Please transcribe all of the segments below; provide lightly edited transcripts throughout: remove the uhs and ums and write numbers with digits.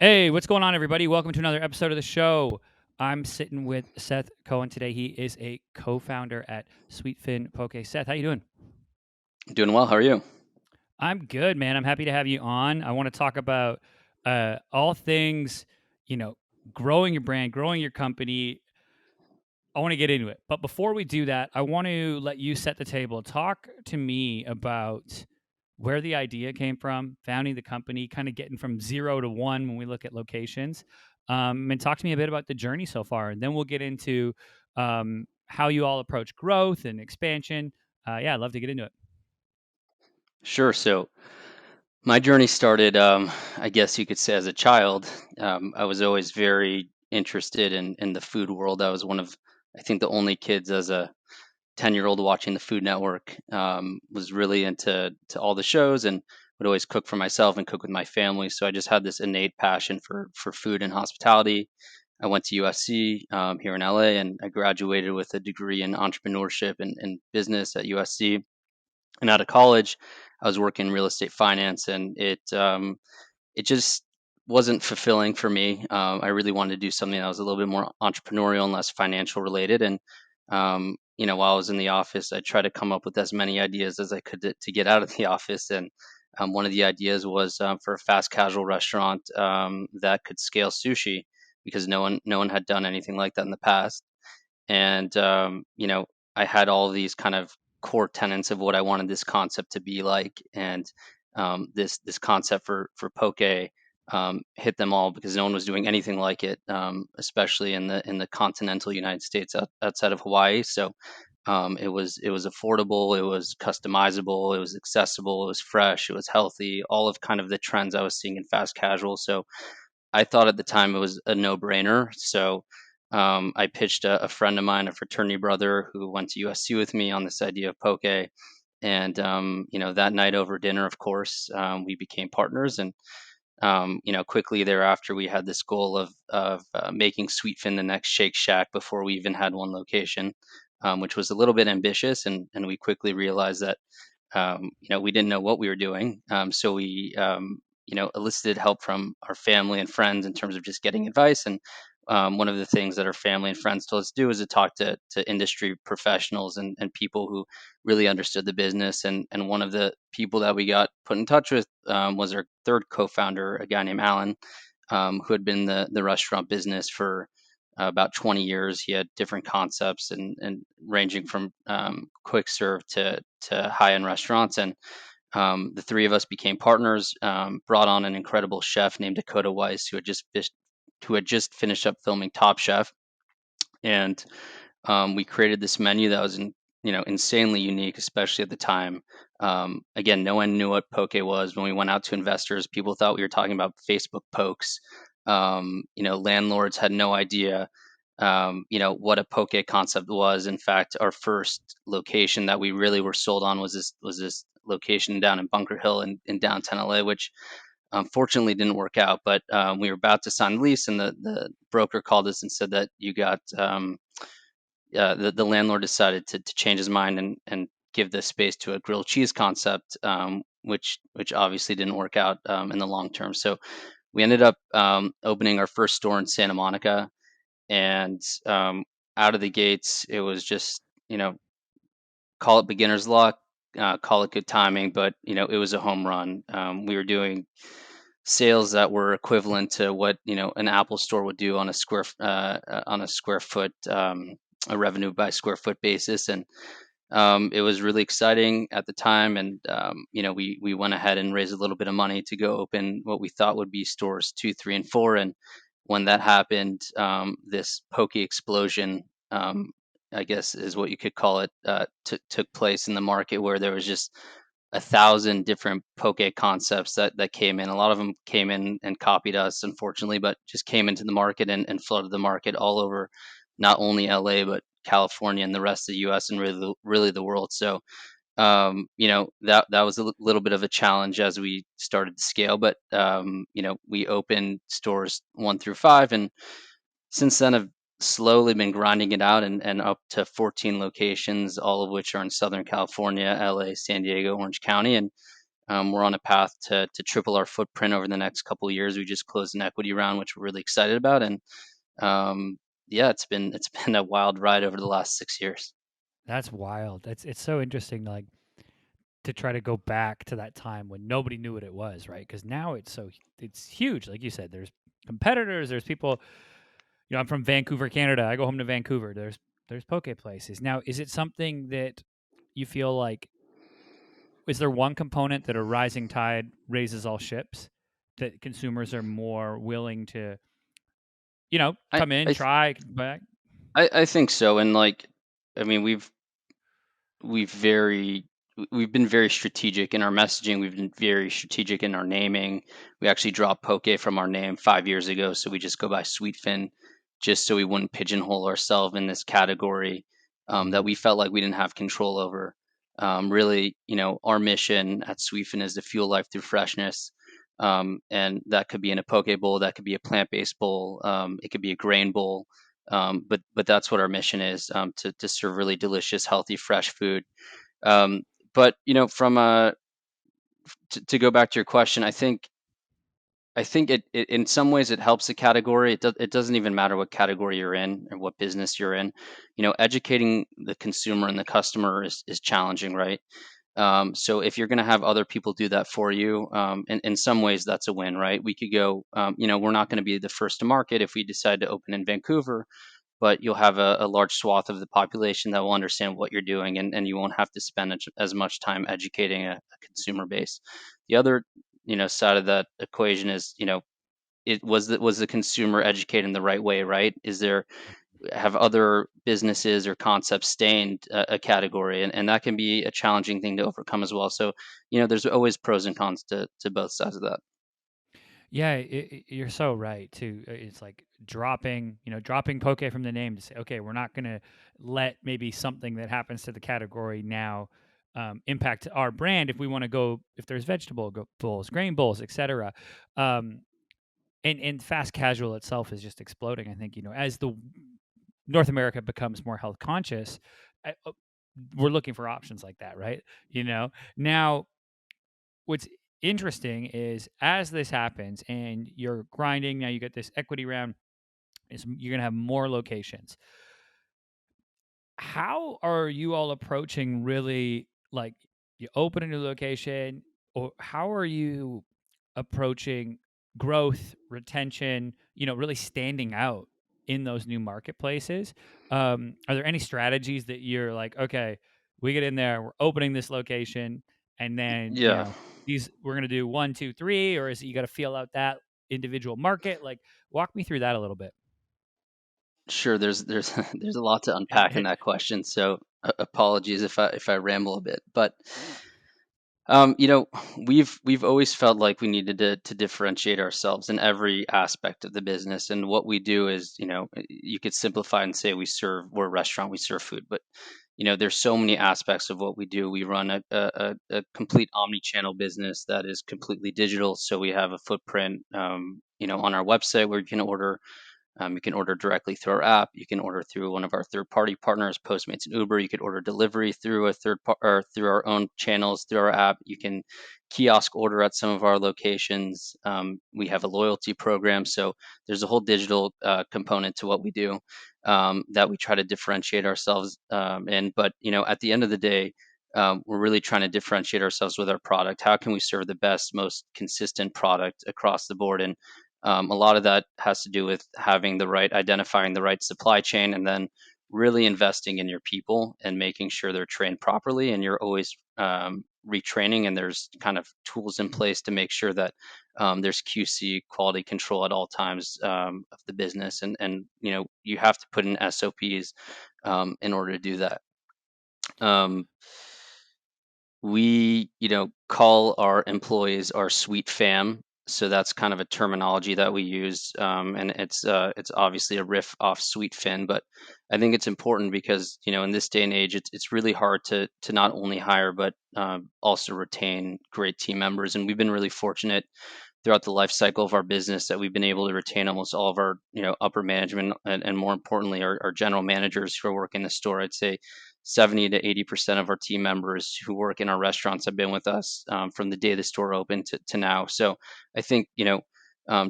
Hey, what's going on, everybody? Welcome to another episode of the show. I'm sitting with Seth Cohen today. He is a co-founder at Sweetfin Poke. Seth, how you doing? Doing well. How are you? I'm good, man. I'm happy to have you on. I want to talk about all things, you know, growing your brand, growing your company. I want to get into it. But before we do that, I want to let you set the table. Talk to me about where the idea came from, founding the company, kind of getting from 0 to 1 when we look at locations. And talk to me a bit about the journey so far. And then we'll get into how you all approach growth and expansion. Yeah, I'd love to get into it. Sure. So my journey started, I guess you could say, as a child. I was always very interested in the food world. I was one of, I think, the only kids as a 10-year-old watching the Food Network. Was really into all the shows and would always cook for myself and cook with my family. So I just had this innate passion for food and hospitality. I went to USC here in LA, and I graduated with a degree in entrepreneurship and business at USC. And out of college, I was working real estate finance, and it just wasn't fulfilling for me. I really wanted to do something that was a little bit more entrepreneurial and less financial related. And while I was in the office, I tried to come up with as many ideas as I could to get out of the office. And one of the ideas was for a fast casual restaurant that could scale sushi, because no one had done anything like that in the past. And I had all these kind of core tenets of what I wanted this concept to be like. And this concept for poke hit them all, because no one was doing anything like it, especially in the continental United States, outside of Hawaii. So it was affordable, it was customizable, it was accessible, it was fresh, it was healthy, all of kind of the trends I was seeing in fast casual. So I thought at the time it was a no-brainer. So I pitched a friend of mine, a fraternity brother who went to USC with me, on this idea of poke. And that night over dinner, of course, we became partners. And quickly thereafter, we had this goal of making Sweetfin the next Shake Shack before we even had one location, which was a little bit ambitious. And we quickly realized that we didn't know what we were doing. So we, enlisted help from our family and friends in terms of just getting advice. And one of the things that our family and friends told us to do is to talk to industry professionals and people who really understood the business. And one of the people that we got put in touch with was our third co-founder, a guy named Alan, who had been in the restaurant business for about 20 years. He had different concepts and ranging from quick serve to high end restaurants. And the three of us became partners. Brought on an incredible chef named Dakota Weiss, who had just finished up filming Top Chef. And we created this menu that was insanely unique, especially at the time. Again, no one knew what poke was. When we went out to investors, people thought we were talking about Facebook pokes. Landlords had no idea what a poke concept was. In fact, our first location that we really were sold on was this location down in Bunker Hill in downtown LA, which unfortunately didn't work out. But we were about to sign the lease, and the broker called us and said that the landlord decided to change his mind and give the space to a grilled cheese concept, which obviously didn't work out in the long term. So we ended up opening our first store in Santa Monica. And out of the gates, it was just, call it beginner's luck, call it good timing, but it was a home run. We were doing sales that were equivalent to what an Apple store would do on a square foot, a revenue by square foot basis. And it was really exciting at the time. And we went ahead and raised a little bit of money to go open what we thought would be stores 2, 3, and 4. And when that happened, this pokey explosion, I guess is what you could call it, took place in the market, where there was just 1,000 different poke concepts that came in. A lot of them came in and copied us, unfortunately, but just came into the market and flooded the market all over, not only LA, but California and the rest of the US, and really the world. So that was a little bit of a challenge as we started to scale. But we opened stores 1 through 5, and since then have slowly been grinding it out, and up to 14 locations, all of which are in Southern California, LA, San Diego, Orange County. And We're on a path to triple our footprint over the next couple of years. We just closed an equity round, which we're really excited about, and um, yeah, it's been a wild ride over the last 6 years. That's wild. It's so interesting, like to try to go back to that time when nobody knew what it was, right? Because now it's huge. Like you said, there's competitors. There's people. You know, I'm from Vancouver, Canada. I go home to Vancouver. There's poke places. Now, is it something that you feel like is there one component that a rising tide raises all ships? That consumers are more willing to, I come in, I th- try, back. I think so, and like, I mean, we've very we've been very strategic in our messaging. We've been very strategic in our naming. We actually dropped poke from our name 5 years ago, so we just go by Sweetfin, just so we wouldn't pigeonhole ourselves in this category that Mm, we felt like we didn't have control over. Really, our mission at Sweetfin is to fuel life through freshness. And that could be in a poke bowl, that could be a plant-based bowl, it could be a grain bowl, but that's what our mission is, to serve really delicious, healthy, fresh food. Um, but from to go back to your question, I think it in some ways it helps the category. It doesn't even matter what category you're in or what business you're in. Educating the consumer and the customer is challenging, right? So if you're going to have other people do that for you, in some ways that's a win, right? We could go, we're not going to be the first to market if we decide to open in Vancouver, but you'll have a large swath of the population that will understand what you're doing, and you won't have to spend as much time educating a consumer base. The other, side of that equation is, was the consumer educated in the right way, right? Have other businesses or concepts stained a category, and that can be a challenging thing to overcome as well. So, there's always pros and cons to both sides of that. yeah, you're so right too. It's like dropping poke from the name to say, okay, we're not going to let maybe something that happens to the category now impact our brand. If we want to go, if there's bowls, grain bowls, etc. Um, and fast casual itself is just exploding. I think as the North America becomes more health conscious, I, uh, we're looking for options like that, right? Now what's interesting is as this happens and you're grinding, now you get this equity round, is you're going to have more locations. How are you all approaching really, like, you open a new location, or how are you approaching growth, retention, really standing out in those new marketplaces? Are there any strategies that you're like, okay, we get in there, we're opening this location, and then, Yeah, these we're going to do one, two, three, or is it you got to feel out that individual market? Like, walk me through that a little bit. sure. There's there's a lot to unpack in that question. So apologies if I ramble a bit, but Um, you know, we've always felt like we needed to differentiate ourselves in every aspect of the business, and what we do is, you could simplify and say we're a restaurant, we serve food, but there's so many aspects of what we do. We run a complete omni-channel business that is completely digital, so we have a footprint, on our website where you can order directly through our app. You can order through one of our third-party partners, Postmates and Uber. You could order delivery through or through our own channels through our app. You can kiosk order at some of our locations. We have a loyalty program, so there's a whole digital component to what we do, that we try to differentiate ourselves in. But at the end of the day, we're really trying to differentiate ourselves with our product. How can we serve the best, most consistent product across the board? And a lot of that has to do with identifying the right supply chain, and then really investing in your people and making sure they're trained properly. And you're always retraining, and there's kind of tools in place to make sure that there's QC quality control at all times of the business. And you have to put in SOPs in order to do that. Um, we call our employees our sweet fam, so that's kind of a terminology that we use, and it's obviously a riff off sweet fin, but I think it's important because in this day and age it's really hard to not only hire but also retain great team members, and we've been really fortunate throughout the life cycle of our business that we've been able to retain almost all of our upper management, and more importantly our general managers who are working the store. I'd say 70 to 80% of our team members who work in our restaurants have been with us from the day the store opened to now. So I think,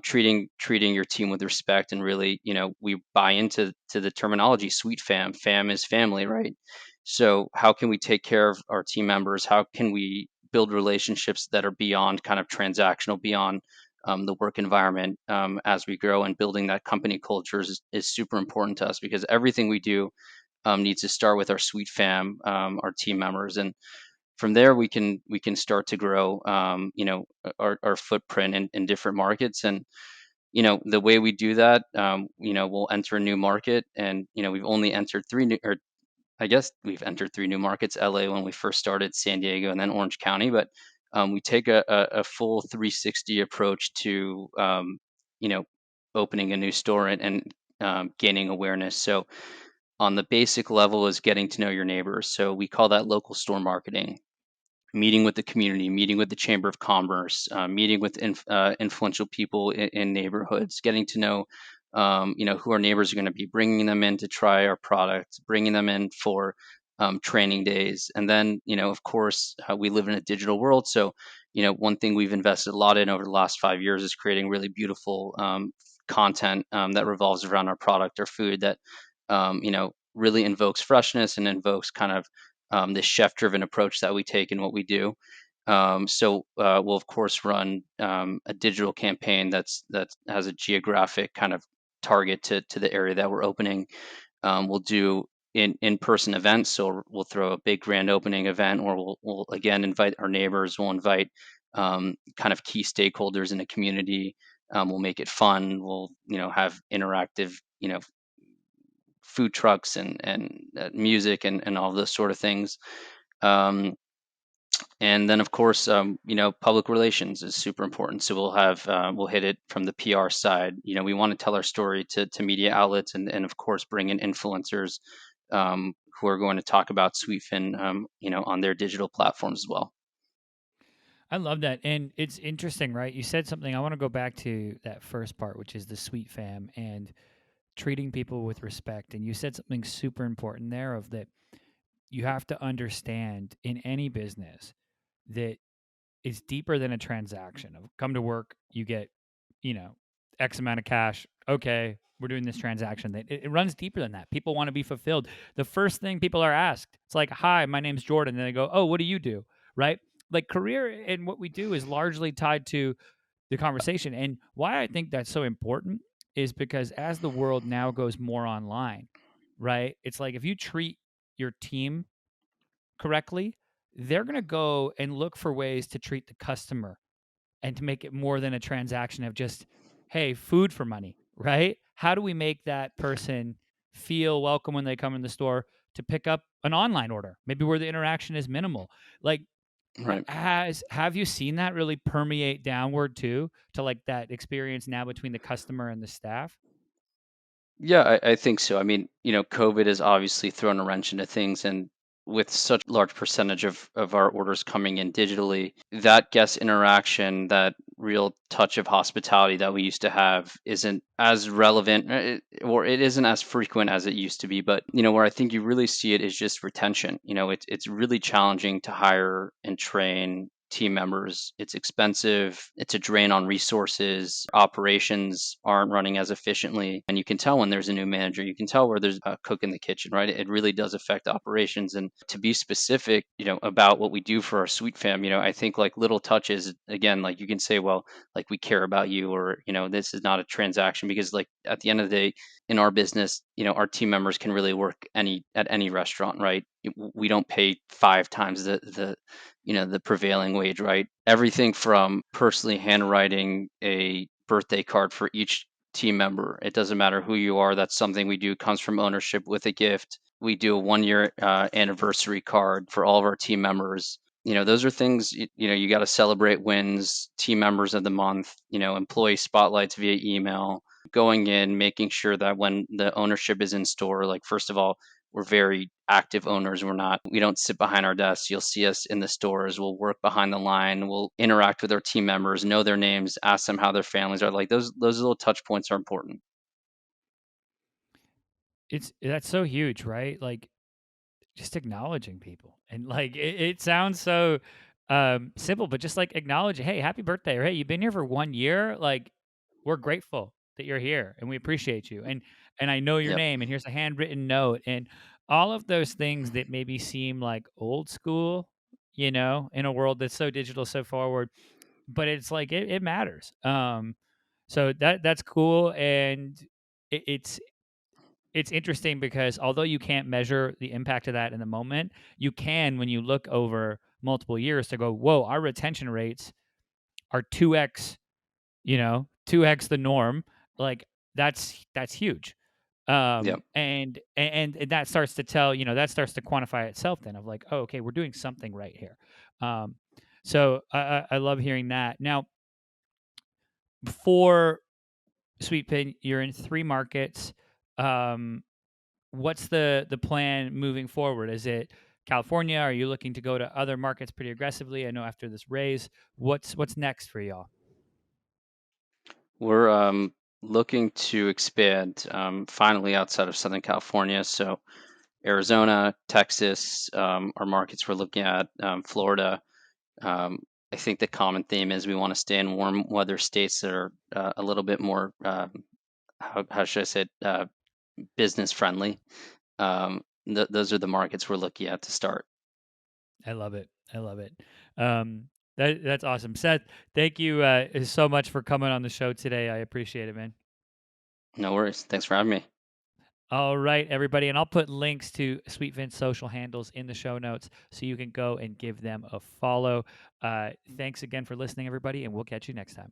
treating your team with respect, and really, we buy into the terminology sweet fam. Fam is family, right? So how can we take care of our team members? How can we build relationships that are beyond kind of transactional, beyond the work environment as we grow? And building that company culture is super important to us, because everything we do needs to start with our sweet fam, our team members, and from there we can start to grow, our footprint in different markets. And the way we do that, we'll enter a new market, and we've only entered three new, or I guess we've entered three new markets: LA when we first started, San Diego, and then Orange County. But we take a full 360 approach to opening a new store and gaining awareness. So on the basic level is getting to know your neighbors. So we call that local store marketing. Meeting with the community, meeting with the Chamber of Commerce, meeting with influential people in neighborhoods, getting to know, who our neighbors are going to be, bringing them in to try our product, bringing them in for training days. And then, of course, we live in a digital world. So, one thing we've invested a lot in over the last 5 years is creating really beautiful content that revolves around our product or food that, really invokes freshness and invokes kind of this chef-driven approach that we take in what we do. So we'll of course run a digital campaign that has a geographic kind of target to the area that we're opening. We'll do in-person events, so we'll throw a big grand opening event, or we'll again invite our neighbors. We'll invite kind of key stakeholders in the community. We'll make it fun. We'll have interactive food trucks and music and all those sort of things. Um, and then of course, public relations is super important. So we'll hit it from the PR side. We want to tell our story to media outlets, and of course bring in influencers who are going to talk about Sweetfin, on their digital platforms as well. I love that. And it's interesting, right? You said something. I want to go back to that first part, which is the sweet fam and treating people with respect. And you said something super important there of that you have to understand in any business that it's deeper than a transaction of come to work, you get, you know, X amount of cash. Okay, we're doing this transaction. That it runs deeper than that. People want to be fulfilled. The first thing people are asked, it's like, "Hi, my name's Jordan." And they go, "Oh, what do you do?" Right? Like career and what we do is largely tied to the conversation. And why I think that's so important is because as the world now goes more online, right? It's like if you treat your team correctly, they're going to go and look for ways to treat the customer and to make it more than a transaction of just, hey, food for money, right? How do we make that person feel welcome when they come in the store to pick up an online order, maybe where the interaction is minimal? Like, Right. have you seen that really permeate downward too to like that experience now between the customer and the staff? Yeah, I think so. I mean, COVID has obviously thrown a wrench into things, and with such large percentage of our orders coming in digitally, that guest interaction, that real touch of hospitality that we used to have, isn't as relevant, or it isn't as frequent as it used to be. But where I think you really see it is just retention. It's really challenging to hire and train team members. It's expensive. It's a drain on resources. Operations aren't running as efficiently. And you can tell when there's a new manager. You can tell where there's a cook in the kitchen, right? It really does affect operations. And to be specific, about what we do for our sweet fam, I think like little touches, again, like you can say, well, like we care about you, or, this is not a transaction, because like at the end of the day, in our business, our team members can really work at any restaurant, right? We don't pay five times the prevailing wage, right? Everything from personally handwriting a birthday card for each team member. It doesn't matter who you are. That's something we do. Comes from ownership with a gift. We do a 1 year anniversary card for all of our team members. Those are things, you got to celebrate wins, team members of the month, employee spotlights via email, going in, making sure that when the ownership is in store, like first of all, we're very active owners. We don't sit behind our desks. You'll see us in the stores. We'll work behind the line. We'll interact with our team members, know their names, ask them how their families are. Like those little touch points are important. It's that's so huge, right? Like just acknowledging people. And like it sounds so simple, but just like acknowledge, hey, happy birthday, or hey, you've been here for 1 year. Like we're grateful that you're here and we appreciate you. And I know your Yep. name and here's a handwritten note and all of those things that maybe seem like old school, in a world that's so digital, so forward, but it's like it matters. So that's cool. And it's interesting because although you can't measure the impact of that in the moment, you can when you look over multiple years to go, whoa, our retention rates are 2x, 2x the norm. Like that's huge. Yep. And that starts to tell, that starts to quantify itself then of like, oh, okay, we're doing something right here. Um, so I love hearing that. Now, for Sweetpin, you're in 3 markets. Um, what's the plan moving forward? Is it California? Are you looking to go to other markets pretty aggressively? I know after this raise, what's next for y'all? We're looking to expand finally outside of Southern California. So Arizona, Texas are markets we're looking at. Florida. Um, I think the common theme is we want to stay in warm weather states that are a little bit more, how should I say it, business friendly. Those are the markets we're looking at to start. I love it. I love it. That's awesome, Seth. Thank you so much for coming on the show today. I appreciate it, man. No worries. Thanks for having me. All right, everybody, and I'll put links to Sweetfin's social handles in the show notes so you can go and give them a follow. Thanks again for listening, everybody, and we'll catch you next time.